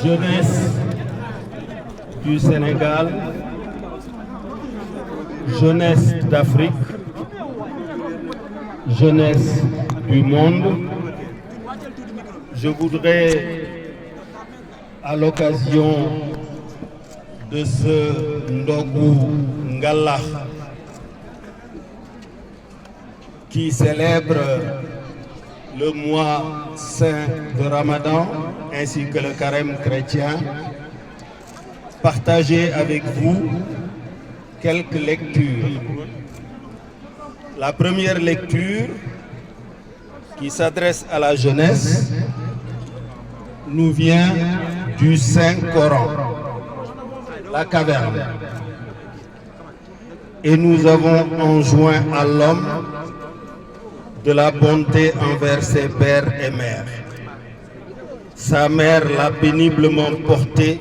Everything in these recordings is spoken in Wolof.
Jeunesse du Sénégal, jeunesse d'Afrique, jeunesse du monde, je voudrais, à l'occasion de ce Ndogu Ngalla qui célèbre le mois saint de Ramadan ainsi que le carême chrétien, partager avec vous quelques lectures. La première lecture, qui s'adresse à la jeunesse, nous vient du Saint-Coran, la caverne. Et nous avons enjoint à l'homme de la bonté envers ses pères et mères. Sa mère l'a péniblement porté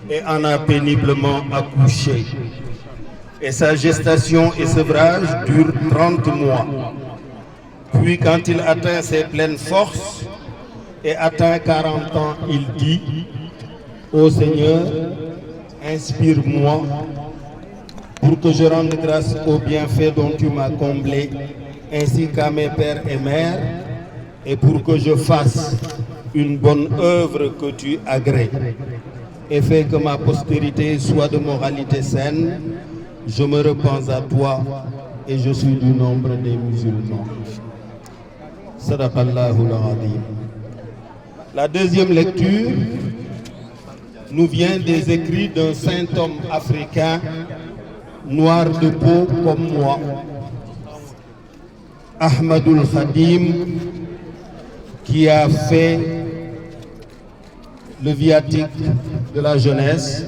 et en a péniblement accouché. Et sa gestation et sevrage durent 30 mois. Puis quand il atteint ses pleines forces et atteint 40 ans, il dit: Ô Seigneur, inspire-moi pour que je rende grâce aux bienfaits dont tu m'as comblé, ainsi qu'à mes pères et mères, et pour que je fasse une bonne œuvre que tu agrées, et fais que ma postérité soit de moralité saine. Je me repens à toi et je suis du nombre des musulmans. Sadaqallahu al-Azim. La deuxième lecture nous vient des écrits d'un saint homme africain, noir de peau comme moi, Ahmadul Khadim, qui a fait le viatique de la jeunesse,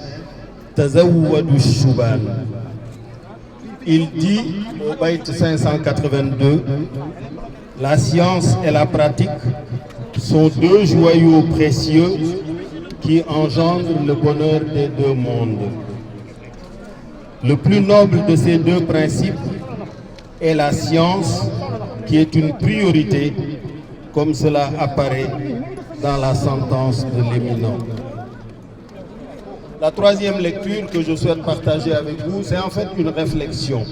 Tazawwadu Shuban. Il dit au Bayt 582, la science et la pratique sont deux joyaux précieux qui engendrent le bonheur des deux mondes. Le plus noble de ces deux principes est la science, qui est une priorité, comme cela apparaît dans la sentence de l'éminent. La troisième lecture que je souhaite partager avec vous, c'est en fait une réflexion.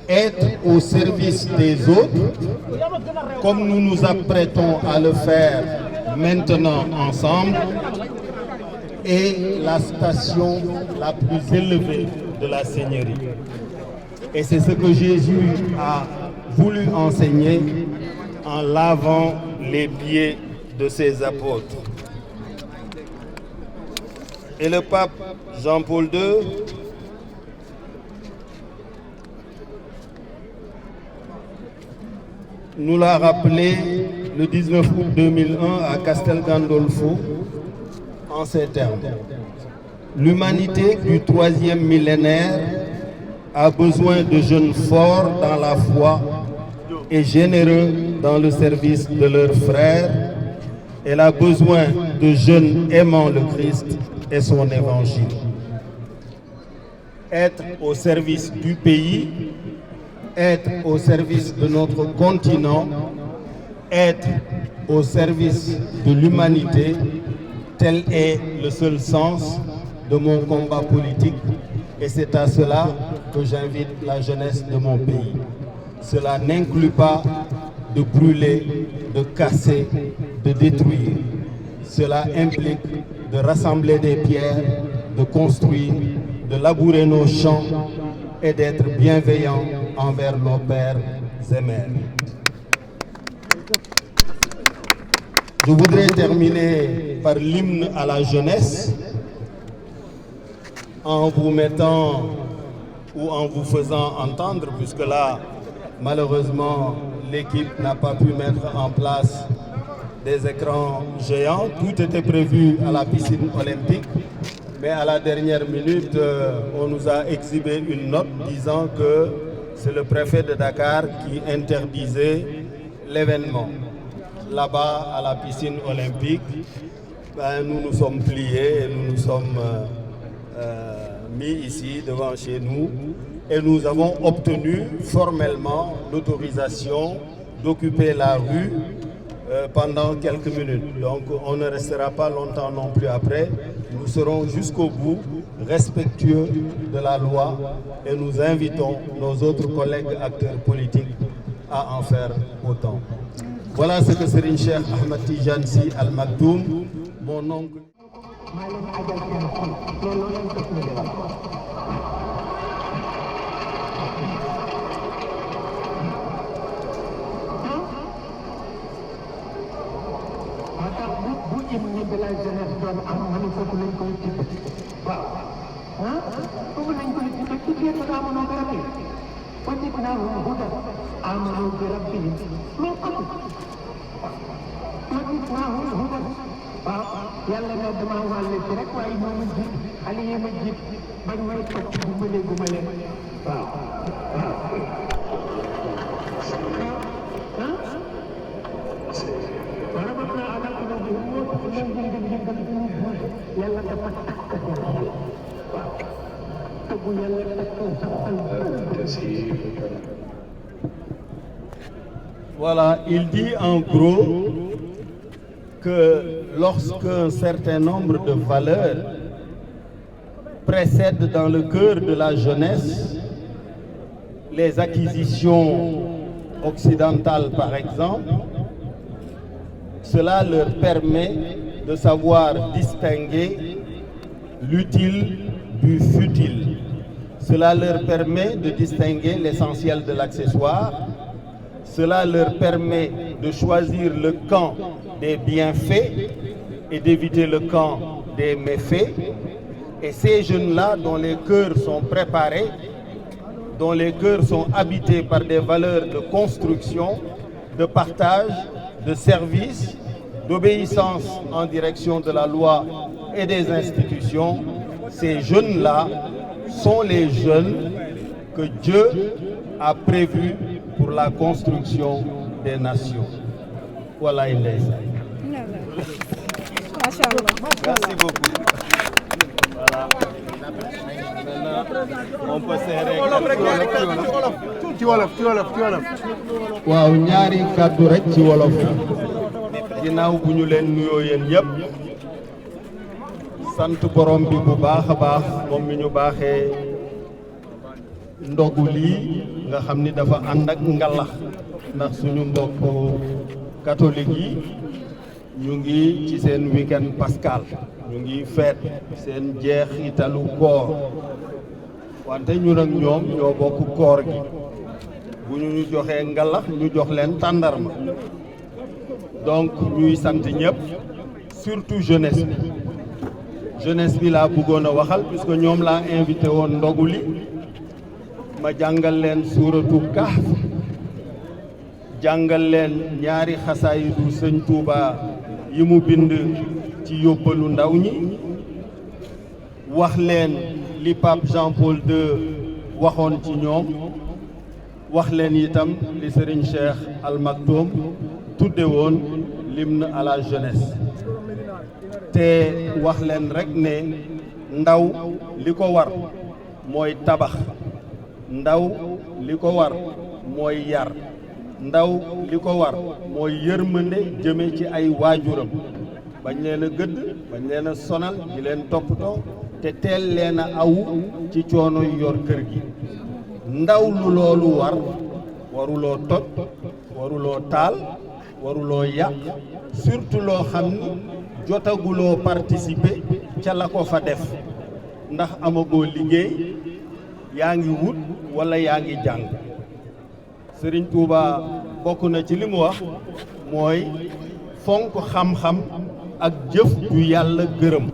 Être au service des autres, comme nous nous apprêtons à le faire maintenant ensemble, est la station la plus élevée de la Seigneurie. Et c'est ce que Jésus a voulu enseigner en lavant les pieds de ses apôtres. Et le pape Jean-Paul II nous l'a rappelé le 19 août 2001 à Castel Gandolfo en ces termes. L'humanité du troisième millénaire a besoin de jeunes forts dans la foi et généreux dans le service de leurs frères. Elle a besoin de jeunes aimant le Christ et son évangile. Être au service du pays, être au service de notre continent, être au service de l'humanité, tel est le seul sens de mon combat politique et c'est à cela que j'invite la jeunesse de mon pays. Cela n'inclut pas de brûler, de casser, de détruire. Cela implique de rassembler des pierres, de construire, de labourer nos champs et d'être bienveillant envers nos pères et mères. Je voudrais terminer par l'hymne à la jeunesse en vous mettant ou en vous faisant entendre, puisque là, malheureusement, l'équipe n'a pas pu mettre en place des écrans géants. Tout était prévu à la piscine olympique, mais à la dernière minute, on nous a exhibé une note disant que c'est le préfet de Dakar qui interdisait l'événement. Là-bas, à la piscine olympique, nous nous sommes pliés et nous nous sommes mis ici devant chez nous et nous avons obtenu formellement l'autorisation d'occuper la rue pendant quelques minutes. Donc on ne restera pas longtemps non plus après. Nous serons jusqu'au bout respectueux de la loi et nous invitons nos autres collègues acteurs politiques à en faire autant. Voilà ce que Serigne Cheikh Ahmed Tidiane Sy Al Maktoum, mon oncle. de la jeunesse doon am ma ne foofu lañ koy tibb waaw ah foofu lañ koy tibb ci biir amoon bi rabbi wajib naa hudan amanu bi rabbi min qabl wajib naa hudan waaw yàlla ne dama wàlle ci rek waaye ñoo ma jiit xale yi ma jiit bañ may topp gu ma leen waaw Voilà, il dit en gros que lorsqu'un certain nombre de valeurs précèdent dans le cœur de la jeunesse les acquisitions occidentales par exemple, cela leur permet de savoir distinguer l'utile du futile. Cela leur permet de distinguer l'essentiel de l'accessoire. Cela leur permet de choisir le camp des bienfaits et d'éviter le camp des méfaits. Et ces jeunes-là, dont les cœurs sont préparés, dont les cœurs sont habités par des valeurs de construction, de partage, de service, d'obéissance en direction de la loi et des institutions, ces jeunes-là sont les jeunes que Dieu a prévus pour la construction des nations. Voilà une des. Merci beaucoup. Voilà. Maintenant, on peut serrer. ci wolof. waaw ñaari kàddu rek ci wolof. ginnaaw bu ñu leen nuyoo yéen yëpp. sant borom bi bu baax a baax moom mi ñu baaxee ndogu lii nga xam ni dafa ànd ak ngalax ndax suñu mbokk catholique yi ñu ngi ci seen week-end pascal ñu ngi feet seen jeexitalu koor wante ñun ak ñoom ñoo bokk koor gi bu ñu joxee ngalax ñu jox leen tàndarma donc ñuy sant ñëpp surtout jeunesse bi laa bëggoon a waxal puisque ñoom laa invité woon ndogu li ma jàngal leen suuratu Kahf jàngal leen ñaari xasaayidu sëñ Touba yi mu bind ci yóbbalu ndaw ñi wax leen li Pape Jean-Paul II waxoon ci ñoom wax leen itam li Serigne Cheikh Al Maktoum tudde woon l'hymne à la jeunesse te wax leen rek ne ndaw li ko war mooy tabax ndaw li ko war mooy yar ndaw li ko war mooy yërmande jëme ci ay waajuram bañ leen a gëdd bañ leen a sonal di leen toppatoo te teel leen a awu ci coono yu yor kër gi ndaw lu loolu war waruloo toj waruloo taal waruloo yàq surtout loo xam ni jotaguloo participer ca la ko fa def ndax amagoo liggéey yaa ngi wut walla yaa ngi jàng Sëriñ Tuuba bokk na ci li mu wax mooy fonk xam-xam ak jëf ju yàlla gërëm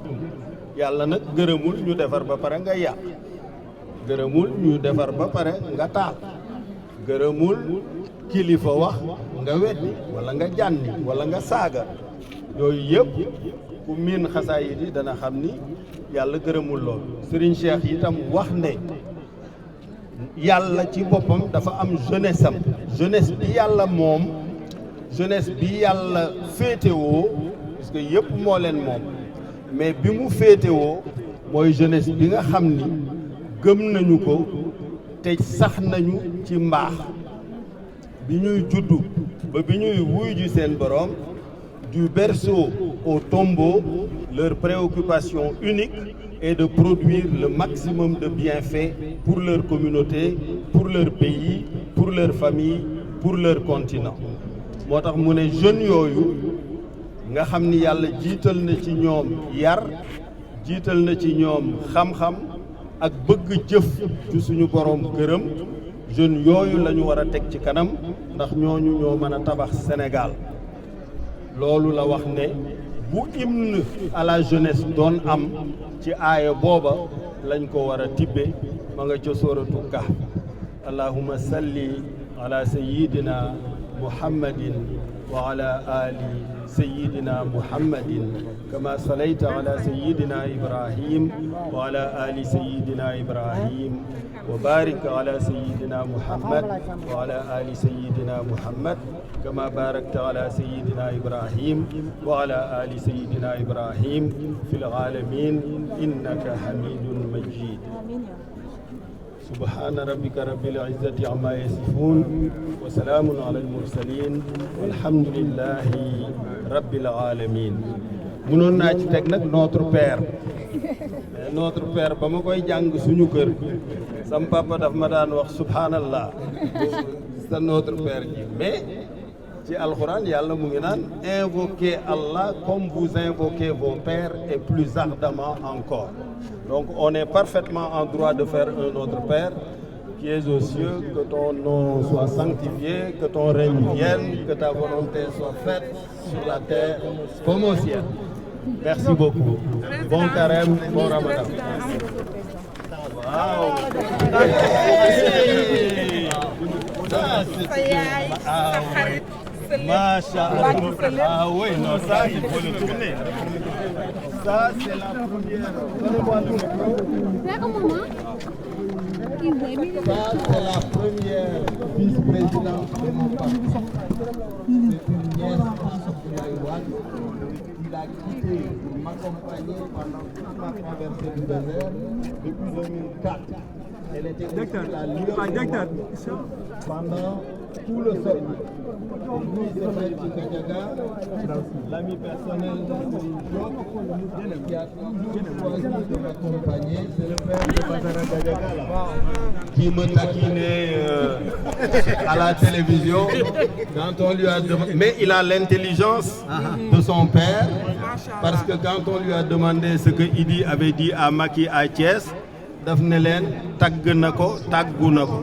yàlla nag gërëmul ñu defar ba pare nga yàq gërëmul ñu defar ba pare nga taal gërëmul kilifa wax nga weddi walla nga jànni walla nga saaga yooyu yëpp ku miin xasaayid yi dana xam ni yàlla gërëmul lool Serigne Cheikh itam wax ne yàlla ci boppam dafa am jeunesse am jeunesse bi yàlla moom jeunesse bi yàlla féetewoo parce que yëpp moo leen moom mais bi mu féetewoo mooy jeunesse bi nga xam ni gëm nañu ko te sax nañu ci mbaax bi ñuy juddu ba bi ñuy wuy ji seen boroom du berceau au tombeau leur préoccupation unique est de produire le maximum de bienfaits pour leur communauté, pour leur pays, pour leur famille, pour leur continent. moo tax mu ne jeunes yooyu nga xam ni yàlla jiital na ci ñoom yar jiital na ci ñoom xam-xam ak bëgg jëf ci suñu boroom gërëm jeunes yooyu la ñu war a teg ci kanam ndax ñooñu ñoo mën a tabax Sénégal loolu la wax ne bu hymne à la jeunesse doon am ci aaya booba lañ ko war a tibbe ma nga ca sóoratu Kahf allahumma salli ala sayyidina muhammadin wa ala ali sayyidina muhammadin kama sallayta ala sayyidina ibrahim wa ala ali sayyidina ibrahim wa barik ala sayyidina muhammad wa ala ali sayyidina muhammad كما باركت على سيدنا إبراهيم وعلى آل سيدنا إبراهيم في العالمين إنك حميد مجيد سبحان ربك رب العزة عما يصفون وسلام على المرسلين والحمد لله رب العالمين mënoon naa ci teg nag notre père ba ma koy jàng suñu kër sam papa daf ma daan wax subhanallah c'est notre père ji mais ci alxuraan yàlla mu ngi naan invoquez Allah comme vous invoquez vos pères et plus ardemment encore donc on est parfaitement en droit de faire un autre Père qui es aux cieux, que ton nom soit sanctifié, que ton règne vienne, que ta volonté soit faite sur la terre comme au ciel. Merci beaucoup. Bon carême, bon ramadan. Wow. Masha'Allah. Ah oui, non, ça, il faut le tourner. Ça, c'est la première. Donnez-moi le micro. Ça, c'est la première vice-présidente de mon parti. C'est une nièce il a quitté pour m'accompagner pendant toute ma traversée du désert depuis 2004. Elle était aussi la leader pendant tout le sommet. Lui, c'est Maïti Gadiaga, l'ami personnel de Serigne Diop, qui a toujours choisi de m'accompagner. C'est le père de Badara Gadiaga là, qui me taquinait à la télévision quand on lui a demandé. Mais il a l'intelligence de son père, parce que quand on lui a demandé ce que Idi avait dit à Macky à Thiès, daf ne leen tagg na ko tàggu na ko